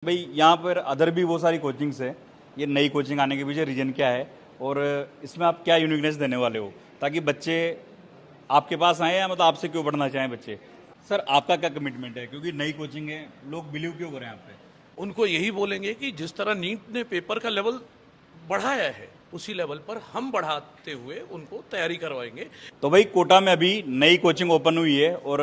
भाई यहाँ पर अदर भी बहुत सारी कोचिंग्स है। ये नई कोचिंग आने के पीछे रीज़न क्या है और इसमें आप क्या यूनिकनेस देने वाले हो ताकि बच्चे आपके पास आए या मतलब आपसे क्यों पढ़ना चाहें बच्चे? सर आपका क्या कमिटमेंट है, क्योंकि नई कोचिंग है, लोग बिलीव क्यों करें आप पे? उनको यही बोलेंगे कि जिस तरह नीट ने पेपर का लेवल बढ़ाया है उसी लेवल पर हम बढ़ाते हुए उनको तैयारी करवाएंगे। तो भाई कोटा में अभी नई कोचिंग ओपन हुई है और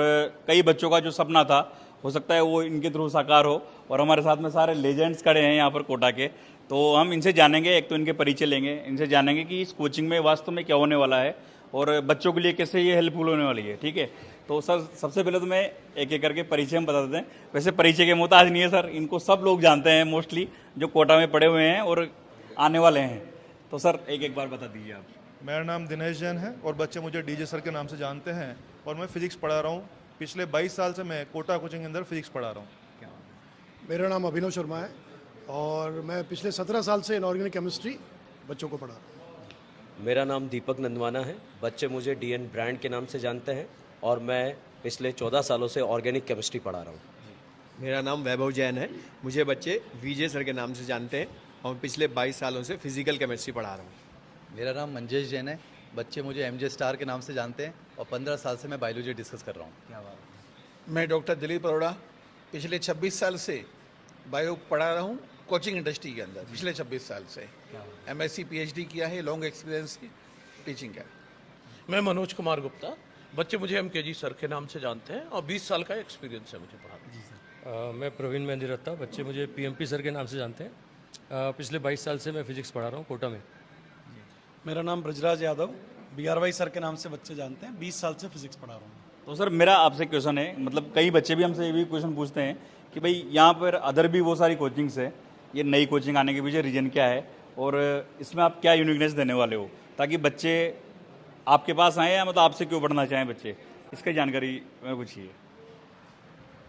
कई बच्चों का जो सपना था हो सकता है वो इनके थ्रू साकार हो। और हमारे साथ में सारे लेजेंड्स खड़े हैं यहाँ पर कोटा के, तो हम इनसे जानेंगे, एक तो इनके परिचय लेंगे, इनसे जानेंगे कि इस कोचिंग में वास्तव में क्या होने वाला है और बच्चों के लिए कैसे ये हेल्पफुल होने वाली है। ठीक है, तो सर सबसे पहले तो मैं एक एक करके परिचय हम बता देते हैं। वैसे परिचय के मोहताज नहीं है सर, इनको सब लोग जानते हैं मोस्टली जो कोटा में पढ़े हुए हैं और आने वाले हैं। तो सर एक एक बार बता दीजिए आप। मेरा नाम दिनेश जैन है और बच्चे मुझे डीजे सर के नाम से जानते हैं और मैं फिजिक्स पढ़ा रहा हूँ। पिछले 22 साल से मैं कोटा कोचिंग के अंदर फिजिक्स पढ़ा रहा हूँ। मेरा नाम अभिनव शर्मा है और मैं पिछले 17 साल से इनऑर्गेनिक केमिस्ट्री बच्चों को पढ़ा रहा हूँ। मेरा नाम दीपक नंदवाना है। बच्चे मुझे डीएन ब्रांड के नाम से जानते हैं और मैं पिछले 14 सालों से ऑर्गेनिक केमिस्ट्री पढ़ा रहा हूँ। मेरा नाम वैभव जैन है। मुझे बच्चे वीजे सर के नाम से जानते हैं और पिछले 22 सालों से फिजिकल केमिस्ट्री पढ़ा रहा हूँ। मेरा नाम मंजेश जैन है। बच्चे मुझे एमजे स्टार के नाम से जानते हैं और 15 साल से मैं बायोलॉजी डिस्कस कर रहा हूँ। क्या बात है। मैं डॉक्टर दिलीप अरोड़ा पिछले 26 साल से बायो पढ़ा रहा हूँ कोचिंग इंडस्ट्री के अंदर। पिछले 26 साल से एमएससी पीएचडी किया है, लॉन्ग एक्सपीरियंस टीचिंग का। मैं मनोज कुमार गुप्ता, बच्चे मुझे एमकेजी सर के नाम से जानते हैं और 20 साल का एक्सपीरियंस है मुझे पढ़ाने। मैं प्रवीण मेहंदी रत्ता, बच्चे मुझे पीएमपी सर के नाम से जानते हैं। पिछले 22 साल से मैं फिजिक्स पढ़ा रहा हूँ कोटा में। मेरा नाम ब्रजराज यादव, बीआरवाई सर के नाम से बच्चे जानते हैं। 20 साल से फिजिक्स पढ़ा रहा हूँ। तो सर मेरा आपसे क्वेश्चन है, मतलब कई बच्चे भी हमसे ये भी क्वेश्चन पूछते हैं कि भाई यहाँ पर अदर भी बहुत सारी कोचिंग्स है। ये नई कोचिंग आने के पीछे रीज़न क्या है और इसमें आप क्या यूनिकनेस देने वाले हो ताकि बच्चे आपके पास आए या मतलब आपसे क्यों पढ़ना चाहें बच्चे? इसकी जानकारी मैं पूछिए।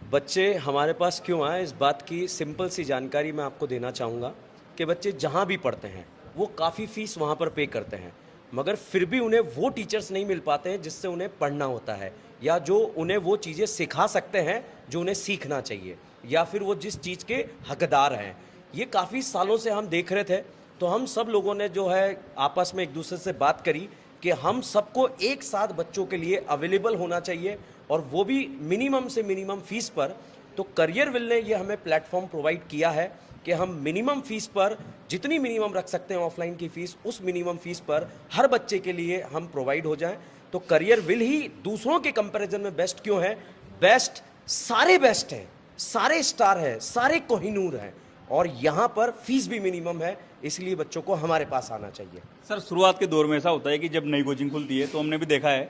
बच्चे हमारे पास क्यों आए, इस बात की सिंपल सी जानकारी मैं आपको देना चाहूँगा कि बच्चे जहाँ भी पढ़ते हैं वो काफ़ी फीस वहाँ पर पे करते हैं, मगर फिर भी उन्हें वो टीचर्स नहीं मिल पाते हैं जिससे उन्हें पढ़ना होता है या जो उन्हें वो चीज़ें सिखा सकते हैं जो उन्हें सीखना चाहिए या फिर वो जिस चीज़ के हकदार हैं। ये काफ़ी सालों से हम देख रहे थे, तो हम सब लोगों ने जो है आपस में एक दूसरे से बात करी कि हम सबको एक साथ बच्चों के लिए अवेलेबल होना चाहिए और वो भी मिनिमम से मिनिमम फीस पर। तो करियर विल ने ये हमें प्लेटफॉर्म प्रोवाइड किया है कि हम मिनिमम फीस पर जितनी मिनिमम रख सकते हैं ऑफलाइन की फ़ीस, उस मिनिमम फीस पर हर बच्चे के लिए हम प्रोवाइड हो जाएं। तो करियर विल ही दूसरों के कंपैरिजन में बेस्ट क्यों है? बेस्ट हैं, सारे स्टार हैं, सारे कोहिनूर हैं और यहाँ पर फीस भी मिनिमम है, इसलिए बच्चों को हमारे पास आना चाहिए। सर शुरुआत के दौर में ऐसा होता है कि जब नई कोचिंग खुलती है तो हमने भी देखा है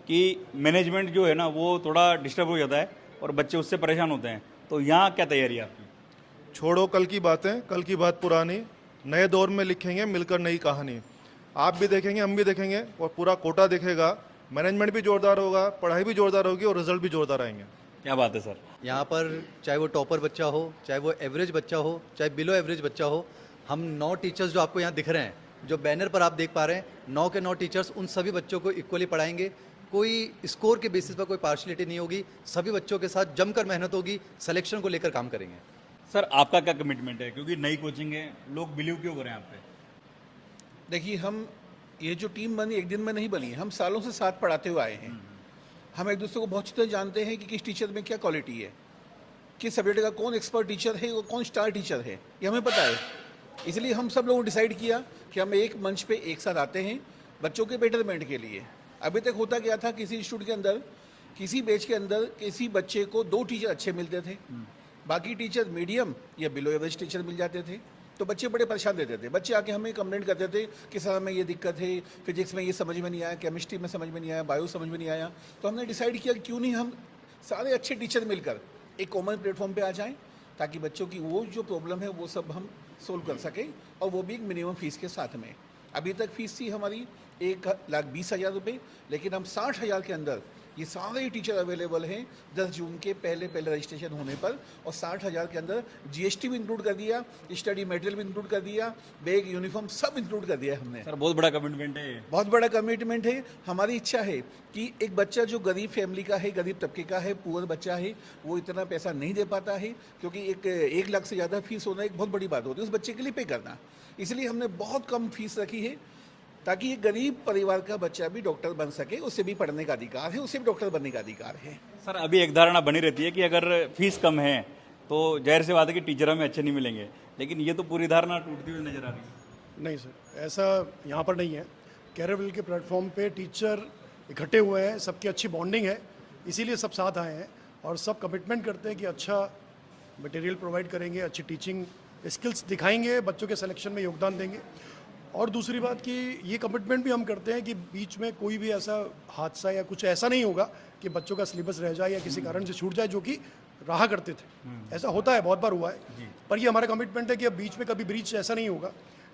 कि मैनेजमेंट जो है ना वो थोड़ा डिस्टर्ब हो जाता है और बच्चे उससे परेशान होते हैं। तो यहाँ क्या तैयारी है आपकी? छोड़ो कल की बातें, कल की बात पुरानी, नए दौर में लिखेंगे मिलकर नई कहानी। आप भी देखेंगे, हम भी देखेंगे और पूरा कोटा देखेगा। मैनेजमेंट भी जोरदार होगा, पढ़ाई भी जोरदार होगी और रिजल्ट भी जोरदार आएंगे। क्या बात है सर। यहाँ पर चाहे वो टॉपर बच्चा हो, चाहे वो एवरेज बच्चा हो, चाहे बिलो एवरेज बच्चा हो, हम 9 टीचर्स जो आपको यहाँ दिख रहे हैं, जो बैनर पर आप देख पा रहे हैं, 9 के 9 टीचर्स उन सभी बच्चों को इक्वली पढ़ाएंगे। कोई स्कोर के बेसिस पर कोई पार्शलिटी नहीं होगी, सभी बच्चों के साथ जमकर मेहनत होगी, सिलेक्शन को लेकर काम करेंगे। सर आपका क्या कमिटमेंट है, क्योंकि नई कोचिंग है, लोग बिलीव क्यों करें आप पे? देखिए, हम ये जो टीम बनी एक दिन में नहीं बनी, हम सालों से साथ पढ़ाते हुए आए हैं। हम एक दूसरे को बहुत अच्छी तरह जानते हैं कि किस टीचर में क्या क्वालिटी है, किस सब्जेक्ट का कौन एक्सपर्ट टीचर है और कौन स्टार टीचर है, ये हमें पता है। इसलिए हम सब लोगों ने डिसाइड किया कि हम एक मंच पे एक साथ आते हैं बच्चों के बेटरमेंट के लिए। अभी तक होता क्या था, किसी इंस्टीट्यूट के अंदर, किसी बैच के अंदर किसी बच्चे को 2 टीचर अच्छे मिलते थे, बाकी टीचर मीडियम या बिलो एवरेज टीचर मिल जाते थे। तो बच्चे बड़े परेशान देते थे। बच्चे आके हमें कंप्लेंट करते थे कि सर हमें ये दिक्कत है, फिजिक्स में ये समझ में नहीं आया, केमिस्ट्री में समझ में नहीं आया, बायो समझ में नहीं आया। तो हमने डिसाइड किया कि क्यों नहीं हम सारे अच्छे टीचर मिलकर एक कॉमन प्लेटफॉर्म पे आ जाएं ताकि बच्चों की वो जो प्रॉब्लम है वो सब हम सोल्व कर सकें और वो भी एक मिनिमम फ़ीस के साथ में। अभी तक फ़ीस थी हमारी 1,20,000 रुपये, लेकिन हम 60,000 के अंदर ये सारे टीचर अवेलेबल हैं 10 जून के पहले रजिस्ट्रेशन होने पर, और 60,000 के अंदर जीएसटी भी इंक्लूड कर दिया, स्टडी मटेरियल भी इंक्लूड कर दिया, बैग यूनिफॉर्म सब इंक्लूड कर दिया है हमने। सर बहुत बड़ा कमिटमेंट है ये। बहुत बड़ा कमिटमेंट है। हमारी इच्छा है कि एक बच्चा जो गरीब फैमिली का है, गरीब तबके का है, पुअर बच्चा है, वो इतना पैसा नहीं दे पाता है, क्योंकि 1 लाख से ज़्यादा फीस होना एक बहुत बड़ी बात होती है उस बच्चे के लिए पे करना। इसलिए हमने बहुत कम फीस रखी है, ताकि एक गरीब परिवार का बच्चा भी डॉक्टर बन सके, उसे भी पढ़ने का अधिकार है, उसे भी डॉक्टर बनने का अधिकार है। सर अभी एक धारणा बनी रहती है कि अगर फीस कम है तो जाहिर सी बात है कि टीचर हमें अच्छे नहीं मिलेंगे, लेकिन ये तो पूरी धारणा टूटती हुई नजर आ रही है। नहीं सर, ऐसा यहाँ पर नहीं है। कैरियर के प्लेटफॉर्म पे टीचर इकट्ठे हुए हैं, सबकी अच्छी बॉन्डिंग है, इसीलिए सब साथ आए हैं और सब कमिटमेंट करते हैं कि अच्छा मटेरियल प्रोवाइड करेंगे, अच्छी टीचिंग स्किल्स दिखाएंगे, बच्चों के सिलेक्शन में योगदान देंगे। और दूसरी बात कि ये कमिटमेंट भी हम करते हैं कि बीच में कोई भी ऐसा हादसा या कुछ ऐसा नहीं होगा कि बच्चों का सिलेबस रह जाए या किसी कारण से छूट जाए, जो कि रहा करते थे। ऐसा होता है, बहुत बार हुआ है, पर ये हमारा कमिटमेंट है कि अब बीच में कभी ब्रीच ऐसा नहीं होगा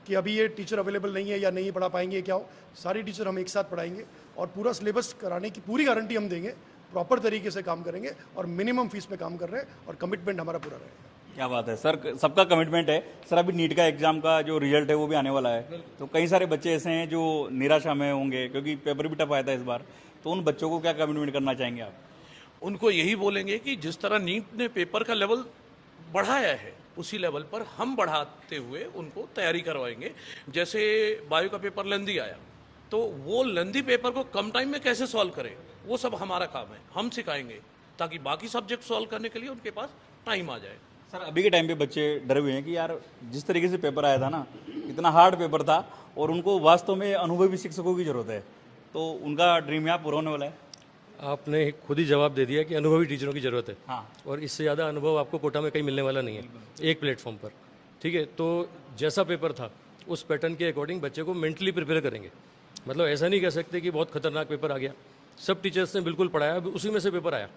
कि अभी ये टीचर अवेलेबल नहीं है या नहीं पढ़ा पाएंगे, क्या हो, सारे टीचर हम एक साथ पढ़ाएंगे और पूरा सिलेबस कराने की पूरी गारंटी हम देंगे, प्रॉपर तरीके से काम करेंगे और मिनिमम फीस पे काम कर रहे हैं और कमिटमेंट हमारा पूरा रहेगा। क्या बात है सर, सबका कमिटमेंट है। सर अभी नीट का एग्जाम का जो रिजल्ट है वो भी आने वाला है, तो कई सारे बच्चे ऐसे हैं जो निराशा में होंगे क्योंकि पेपर भी टफ आया था इस बार, तो उन बच्चों को क्या कमिटमेंट करना चाहेंगे आप? उनको यही बोलेंगे कि जिस तरह नीट ने पेपर का लेवल बढ़ाया है, उसी लेवल पर हम बढ़ाते हुए उनको तैयारी करवाएंगे। जैसे बायो का पेपर लेंदी आया, तो वो लेंदी पेपर को कम टाइम में कैसे सॉल्व करें, वो सब हमारा काम है, हम सिखाएंगे, ताकि बाकी सब्जेक्ट सॉल्व करने के लिए उनके पास टाइम आ जाए। सर अभी के टाइम पे बच्चे डरे हुए हैं कि यार जिस तरीके से पेपर आया था ना, इतना हार्ड पेपर था और उनको वास्तव में अनुभवी शिक्षकों की जरूरत है, तो उनका ड्रीम यहाँ पूरा होने वाला है। आपने खुद ही जवाब दे दिया कि अनुभवी टीचरों की ज़रूरत है। हाँ। और इससे ज़्यादा अनुभव आपको कोटा में कहीं मिलने वाला नहीं है एक प्लेटफॉर्म पर। ठीक है, तो जैसा पेपर था उस पैटर्न के अकॉर्डिंग बच्चे को मेंटली प्रिपेयर करेंगे। मतलब ऐसा नहीं कह सकते कि बहुत खतरनाक पेपर आ गया, सब टीचर्स ने बिल्कुल पढ़ाया, उसी में से पेपर आया,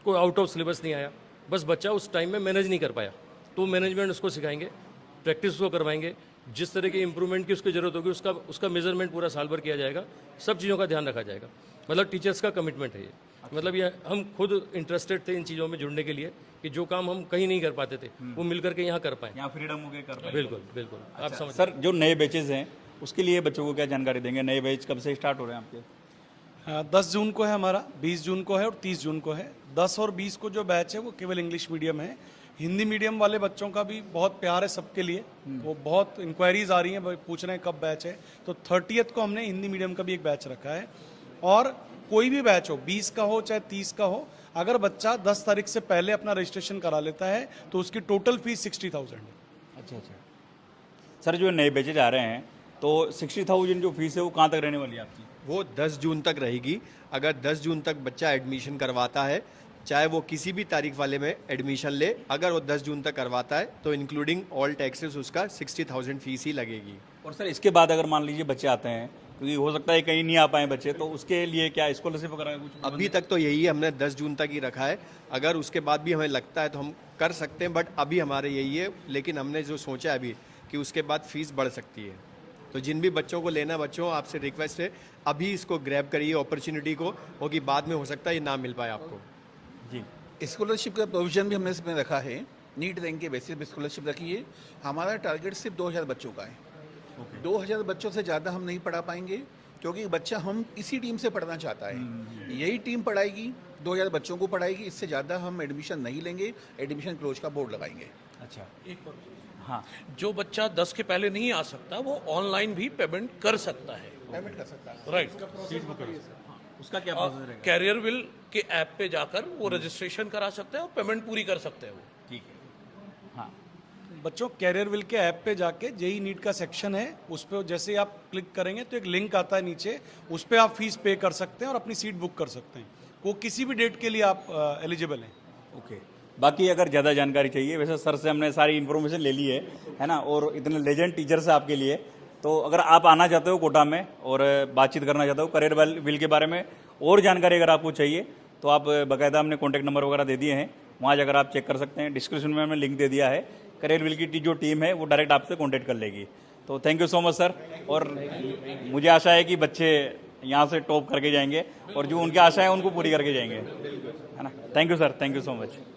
कोई आउट ऑफ सिलेबस नहीं आया, बस बच्चा उस टाइम में मैनेज नहीं कर पाया, तो मैनेजमेंट उसको सिखाएंगे, प्रैक्टिस उसको करवाएंगे, जिस तरह की इंप्रूवमेंट की उसकी ज़रूरत होगी उसका मेजरमेंट पूरा साल भर किया जाएगा, सब चीज़ों का ध्यान रखा जाएगा। मतलब टीचर्स का कमिटमेंट है ये। मतलब ये हम खुद इंटरेस्टेड थे इन चीज़ों में जुड़ने के लिए कि जो काम हम कहीं नहीं कर पाते थे वो मिल करके यहाँ कर पाएँ। यहाँ फ्रीडम हो गए कर पाए। बिल्कुल बिल्कुल। आप समझ सर जो नए बैचेज हैं उसके लिए बच्चों को क्या जानकारी देंगे? नए बैच कब से स्टार्ट हो रहे हैं आपके? 10 जून को है हमारा, 20 जून को है और 30 जून को है। 10 और 20 को जो बैच है वो केवल इंग्लिश मीडियम है। हिंदी मीडियम वाले बच्चों का भी बहुत प्यार है सबके लिए, वो बहुत इंक्वायरीज आ रही हैं, पूछ रहे हैं कब बैच है, तो 30th को हमने हिंदी मीडियम का भी एक बैच रखा है। और कोई भी बैच हो, 20 का हो चाहे 30 का हो, अगर बच्चा 10 तारीख से पहले अपना रजिस्ट्रेशन करा लेता है तो उसकी टोटल फीस 60,000 है। अच्छा। सर जो नए बैचेज आ रहे हैं तो 60,000 जो फीस है वो कहाँ तक रहने वाली है आपकी? वो 10 जून तक रहेगी। अगर 10 जून तक बच्चा एडमिशन करवाता है, चाहे वो किसी भी तारीख वाले में एडमिशन ले, अगर वो 10 जून तक करवाता है तो इंक्लूडिंग ऑल टैक्सेस उसका 60,000 फीस ही लगेगी। और सर इसके बाद अगर मान लीजिए बच्चे आते हैं, क्योंकि हो सकता है कहीं नहीं आ पाए बच्चे, तो उसके लिए क्या स्कॉलरशिप वगैरह कुछ? अभी तक तो यही है, हमने 10 जून तक ही रखा है। अगर उसके बाद भी हमें लगता है तो हम कर सकते हैं, बट अभी हमारे यही है। लेकिन हमने जो सोचा है अभी कि उसके बाद फीस बढ़ सकती है, तो जिन भी बच्चों को लेना, बच्चों आपसे रिक्वेस्ट है अभी इसको ग्रैब करिए अपॉर्चुनिटी को, क्योंकि बाद में हो सकता है ये ना मिल पाए आपको। जी। स्कॉलरशिप का प्रोविजन भी हमने इसमें रखा है, नीट रैंक के बेसिस पे स्कॉलरशिप रखी है। हमारा टारगेट सिर्फ 2000 बच्चों का है। 2000 बच्चों से ज़्यादा हम नहीं पढ़ा पाएंगे, क्योंकि बच्चा हम इसी टीम से पढ़ना चाहता है, यही टीम पढ़ाएगी, 2000 बच्चों को पढ़ाएगी, इससे ज़्यादा हम एडमिशन नहीं लेंगे, एडमिशन क्लोज का बोर्ड लगाएंगे। अच्छा। एक बार हाँ। जो बच्चा 10 के पहले नहीं आ सकता वो ऑनलाइन भी पेमेंट कर सकता है, पेमेंट कर सकता है। राइट। उसका क्या प्रोसेस रहेगा? कैरियर विल के ऐप पे जाकर वो रजिस्ट्रेशन करा सकते हैं और पेमेंट पूरी कर सकते हैं वो। ठीक है। हाँ। बच्चों कैरियर विल के ऐप पे जाके जेई नीट का सेक्शन है, उस पर जैसे ही आप क्लिक करेंगे तो एक लिंक आता है नीचे, उस पर आप फीस पे कर सकते हैं और अपनी सीट बुक कर सकते हैं। वो किसी भी डेट के लिए आप एलिजिबल हैं। ओके। बाकी अगर ज़्यादा जानकारी चाहिए, वैसे सर से हमने सारी इन्फॉर्मेशन ले ली है ना, और इतने लेजेंड टीचर्स हैं आपके लिए, तो अगर आप आना चाहते हो कोटा में और बातचीत करना चाहते हो करियर विल के बारे में और जानकारी अगर आपको चाहिए, तो आप बाकायदा हमने कॉन्टैक्ट नंबर वगैरह दे दिए हैं, वहाँ जाकर आप चेक कर सकते हैं। डिस्क्रिप्शन में हमने लिंक दे दिया है। करियर विल की जो टीम है वो डायरेक्ट आपसे कॉन्टैक्ट कर लेगी। तो thank you so much sir, और मुझे आशा है कि बच्चे यहाँ से टॉप करके जाएंगे और जो उनकी आशा है उनको पूरी करके जाएंगे, है ना। Thank you sir, thank you so much.